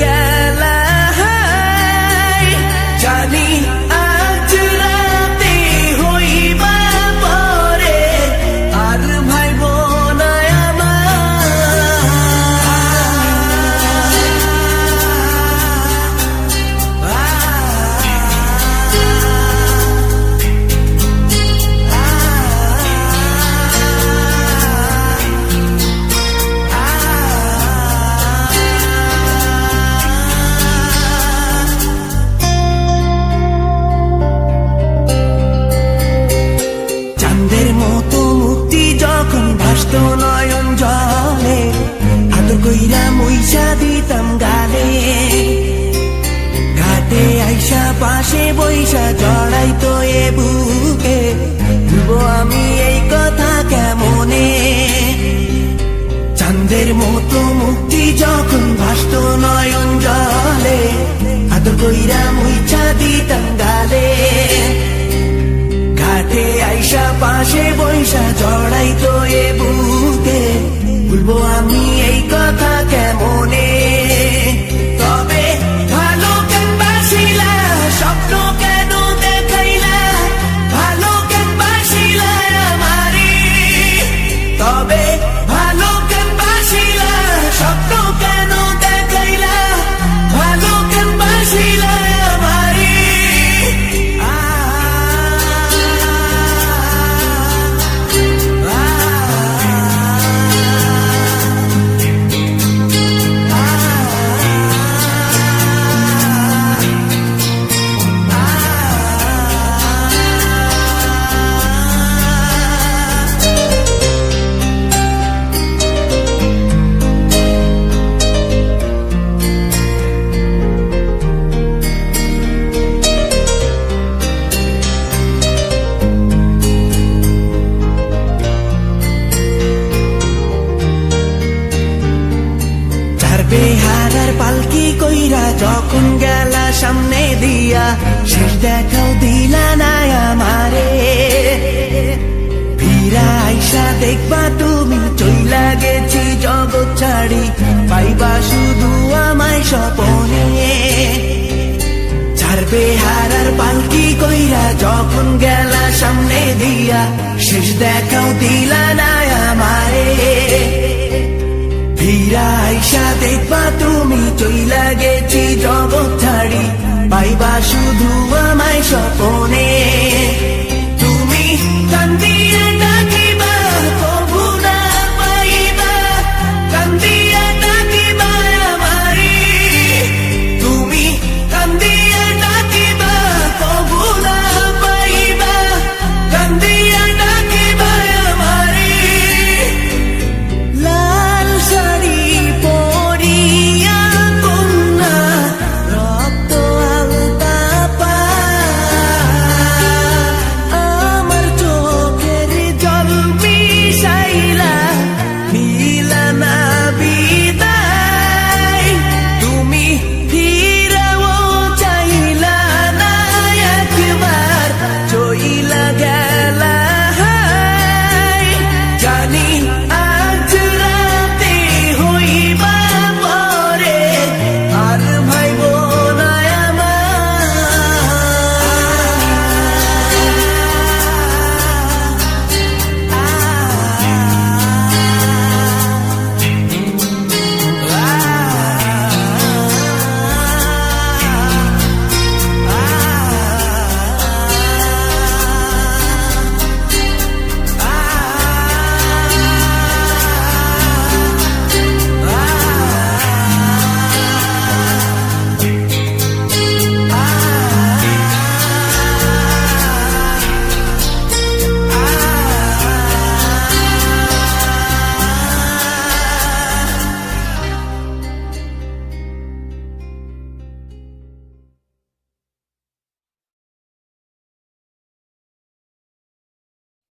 গেলা জানি আজ রাতে হইবা পরে আর ভাইব না চাঁদের মতো মুক্তি যখন ভাসত নয়ন জলে আদর কইরা মুইসা দিতাম গালে ঘাটে আইসা পাশে বইসা জড়াইতো এ বুকে ভুলবো আমি এই কথা কেমনে চাঁদের মতো মুক্তি যখন ভাসত নয়ন জলে আদর কইরা মুইসা দিতাম গালে ঘাটে আইসা পাশে বইসা জড়াইতো এ বুকে ভুলবো আমি এই কথা কেমনে তবে ভালো কেন বাসিলা স্বপ্ন কেন দেখাইলা ভালো কেন বাসিলা আমারে তবে ভালো কেন বাসিলা স্বপ্ন কেন দেখাইলা ভালো কেন বাসিলা আমারে বেহারার পালকি কইরা যখন গেলা সামনে দিয়া শেষ দেখাও দিলা না আমারে ফিরা আইসা দেখবা তুমি চইলা গেছি জগৎ ছাড়ি পাইবা শুধু আমায় স্বপনে ছাড়বে হারার পালকি কইরা যখন গেলা সামনে দিয়া শেষ দেখাও দিলা না আমারে ফিরা আইসা দেখবা তুমি চইলা গেছি জগৎ ছাড়ি পাইবা শুধু আমায় স্বপনে